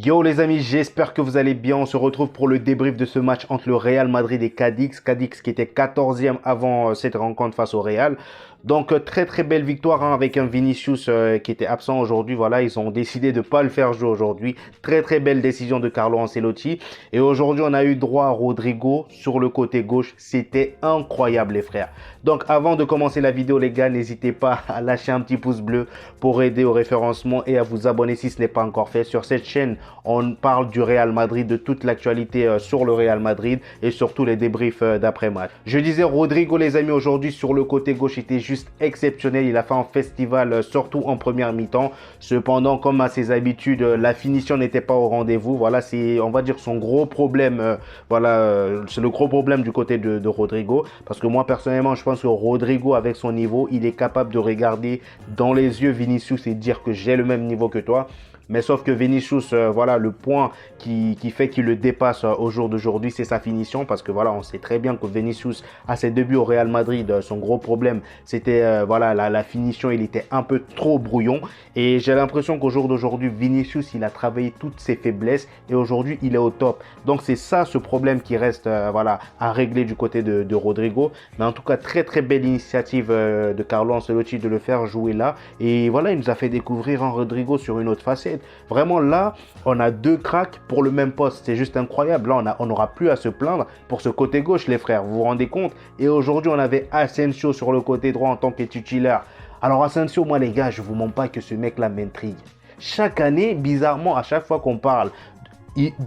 Yo les amis, j'espère que vous allez bien. On se retrouve pour le débrief de ce match entre le Real Madrid et Cadix. Cadix qui était 14e avant cette rencontre face au Real. Donc très très belle victoire hein, avec un Vinicius qui était absent aujourd'hui. Voilà, ils ont décidé de ne pas le faire jouer aujourd'hui. Très très belle décision de Carlo Ancelotti. Et aujourd'hui on a eu droit à Rodrigo sur le côté gauche. C'était incroyable les frères. Donc avant de commencer la vidéo les gars, n'hésitez pas à lâcher un petit pouce bleu pour aider au référencement et à vous abonner si ce n'est pas encore fait. Sur cette chaîne, on parle du Real Madrid, de toute l'actualité sur le Real Madrid et surtout les débriefs d'après-match. Je disais Rodrigo les amis aujourd'hui sur le côté gauche était juste exceptionnel. Il a fait un festival surtout en première mi-temps. Cependant, comme à ses habitudes, la finition n'était pas au rendez-vous. Voilà, c'est on va dire son gros problème. C'est le gros problème du côté de Rodrigo. Parce que moi personnellement, je pense que Rodrigo avec son niveau, il est capable de regarder dans les yeux Vinicius et dire que j'ai le même niveau que toi. Mais sauf que Vinicius, voilà, le point qui fait qu'il le dépasse au jour d'aujourd'hui, c'est sa finition. Parce que voilà, on sait très bien que Vinicius, à ses débuts au Real Madrid, son gros problème, c'était voilà, la finition, il était un peu trop brouillon. Et j'ai l'impression qu'au jour d'aujourd'hui, Vinicius, il a travaillé toutes ses faiblesses et aujourd'hui, il est au top. Donc c'est ça ce problème qui reste voilà, à régler du côté de Rodrigo. Mais en tout cas, très très belle initiative de Carlo Ancelotti de le faire jouer là. Et voilà, il nous a fait découvrir un Rodrigo sur une autre facette. Vraiment là, on a deux cracks pour le même poste. C'est juste incroyable. Là, on n'aura plus à se plaindre pour ce côté gauche, les frères. Vous vous rendez compte? Et aujourd'hui, on avait Asensio sur le côté droit en tant que titulaire. Alors Asensio, moi les gars, je vous mens pas que ce mec-là m'intrigue. Chaque année, bizarrement, à chaque fois qu'on parle,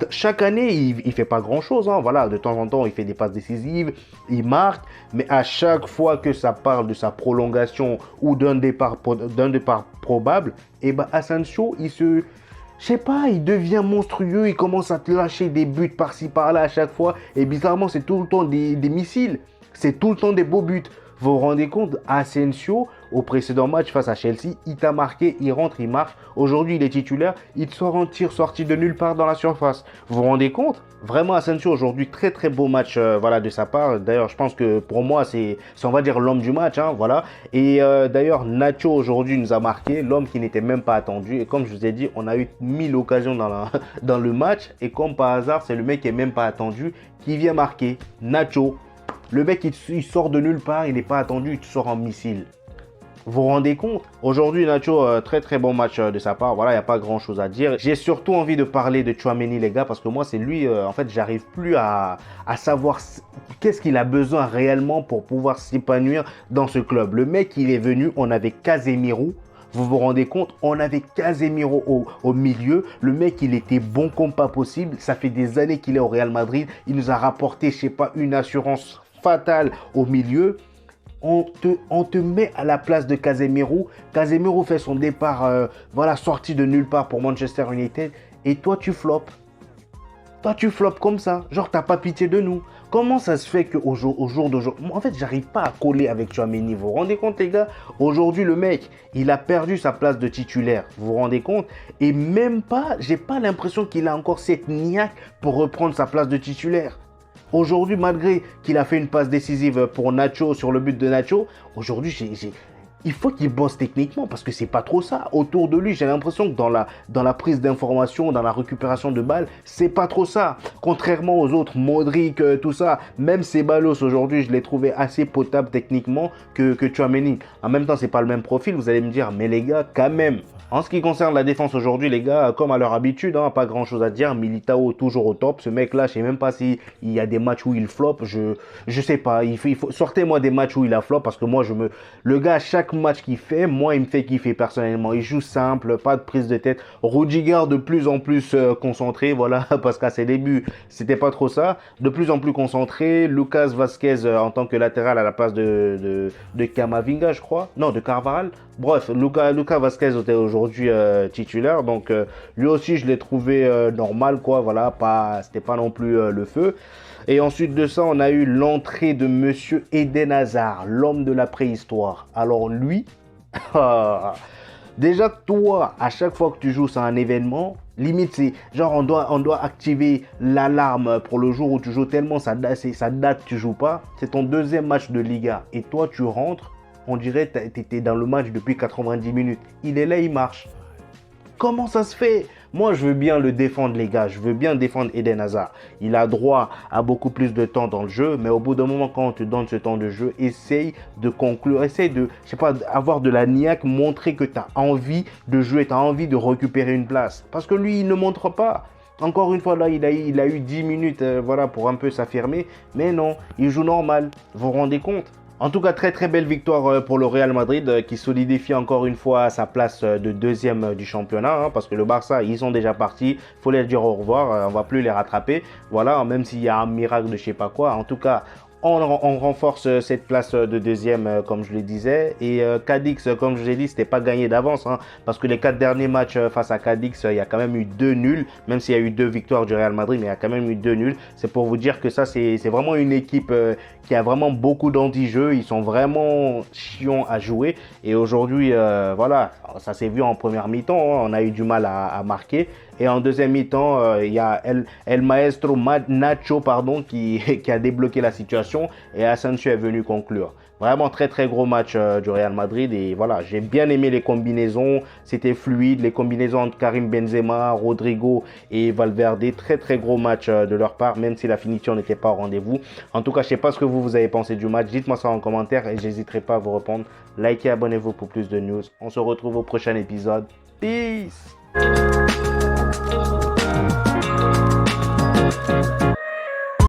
chaque année, il fait pas grand-chose. Hein. Voilà, de temps en temps, il fait des passes décisives, il marque. Mais à chaque fois que ça parle de sa prolongation ou d'un départ probable, et ben Asensio, je sais pas, il devient monstrueux. Il commence à te lâcher des buts par-ci par-là à chaque fois. Et bizarrement, c'est tout le temps des missiles. C'est tout le temps des beaux buts. Vous vous rendez compte, Asensio, au précédent match face à Chelsea, il t'a marqué, il rentre, il marche. Aujourd'hui, il est titulaire, il sort un tir sorti de nulle part dans la surface. Vous vous rendez compte? Vraiment, Asensio, aujourd'hui, très très beau match voilà, de sa part. D'ailleurs, je pense que pour moi, c'est on va dire l'homme du match. Hein, voilà. Et d'ailleurs, Nacho, aujourd'hui, nous a marqué, l'homme qui n'était même pas attendu. Et comme je vous ai dit, on a eu 1000 occasions dans le match. Et comme par hasard, c'est le mec qui n'est même pas attendu qui vient marquer. Nacho. Le mec, il sort de nulle part, il n'est pas attendu, il te sort en missile. Vous vous rendez compte? Aujourd'hui, Nacho, très très bon match de sa part. Voilà, il n'y a pas grand chose à dire. J'ai surtout envie de parler de Tchouaméni, les gars, parce que moi, c'est lui, en fait, j'arrive plus à savoir qu'est-ce qu'il a besoin réellement pour pouvoir s'épanouir dans ce club. Le mec, il est venu, on avait Casemiro. Vous vous rendez compte? On avait Casemiro au milieu. Le mec, il était bon comme pas possible. Ça fait des années qu'il est au Real Madrid. Il nous a rapporté, je sais pas, une assurance fatale au milieu. On te met à la place de Casemiro. Casemiro fait son départ, voilà, sorti de nulle part pour Manchester United. Et toi, tu floppes. Toi, tu floppes comme ça. Genre, t'as pas pitié de nous. Comment ça se fait qu'au jour d'aujourd'hui... En fait, j'arrive pas à coller avec Tchouaméni. Vous vous rendez compte, les gars? Aujourd'hui, le mec, il a perdu sa place de titulaire. Vous vous rendez compte? Et même pas, j'ai pas l'impression qu'il a encore cette niaque pour reprendre sa place de titulaire. Aujourd'hui, malgré qu'il a fait une passe décisive pour Nacho sur le but de Nacho, aujourd'hui, il faut qu'il bosse techniquement parce que c'est pas trop ça. Autour de lui, j'ai l'impression que dans la prise d'information, dans la récupération de balles, c'est pas trop ça. Contrairement aux autres, Modric, tout ça, même Ceballos aujourd'hui, je l'ai trouvé assez potable techniquement que Tchouaméni. En même temps, c'est pas le même profil, vous allez me dire, mais les gars, quand même. En ce qui concerne la défense aujourd'hui, les gars, comme à leur habitude, hein, pas grand chose à dire. Militao toujours au top. Ce mec-là, je sais même pas s'il y a des matchs où il flop. Je sais pas. Sortez-moi des matchs où il a flop parce que moi, le gars, chaque match qu'il fait, moi, il me fait kiffer personnellement. Il joue simple, pas de prise de tête. Rudiger de plus en plus concentré, voilà, parce qu'à ses débuts, c'était pas trop ça. De plus en plus concentré. Lucas Vazquez en tant que latéral à la place de Camavinga, je crois. Non, de Carvajal. Bref, Lucas Vazquez était aujourd'hui titulaire, donc lui aussi je l'ai trouvé normal, quoi, voilà, c'était pas non plus le feu. Et ensuite de ça, on a eu l'entrée de Monsieur Eden Hazard, l'homme de la préhistoire. Alors lui, déjà toi, à chaque fois que tu joues sur un événement, limite c'est genre on doit activer l'alarme pour le jour où tu joues tellement ça date tu joues pas. C'est ton deuxième match de Liga et toi tu rentres. On dirait que tu étais dans le match depuis 90 minutes. Il est là, il marche. Comment ça se fait? Moi, je veux bien le défendre, les gars. Je veux bien défendre Eden Hazard. Il a droit à beaucoup plus de temps dans le jeu, mais au bout d'un moment, quand on te donne ce temps de jeu, essaye de conclure, essaye de, je sais pas, avoir de la niaque, montrer que tu as envie de jouer, tu as envie de récupérer une place. Parce que lui, il ne montre pas. Encore une fois, là, il a eu 10 minutes voilà, pour un peu s'affirmer. Mais non, il joue normal. Vous vous rendez compte? En tout cas, très très belle victoire pour le Real Madrid qui solidifie encore une fois sa place de deuxième du championnat, hein, parce que le Barça, ils sont déjà partis, il faut leur dire au revoir, on va plus les rattraper, voilà, même s'il y a un miracle de je sais pas quoi. En tout cas, on renforce cette place de deuxième, comme je le disais. Et Cadix, comme je l'ai dit, c'était pas gagné d'avance, hein, parce que les 4 derniers matchs face à Cadix, il y a quand même eu 2 nuls, même s'il y a eu 2 victoires du Real Madrid, mais il y a quand même eu 2 nuls. C'est pour vous dire que ça, c'est vraiment une équipe qui a vraiment beaucoup d'anti-jeux. Ils sont vraiment chiants à jouer. Et aujourd'hui, voilà, ça s'est vu en première mi-temps, hein, on a eu du mal à marquer. Et en deuxième mi-temps, il y a El Maestro Nacho pardon, qui a débloqué la situation et Asensio est venu conclure. Vraiment très très gros match du Real Madrid et voilà, j'ai bien aimé les combinaisons, c'était fluide, les combinaisons entre Karim Benzema, Rodrigo et Valverde, très très gros match de leur part, même si la finition n'était pas au rendez-vous. En tout cas, je sais pas ce que vous avez pensé du match, dites-moi ça en commentaire et j'hésiterai pas à vous répondre. Likez, abonnez-vous pour plus de news. On se retrouve au prochain épisode. Peace!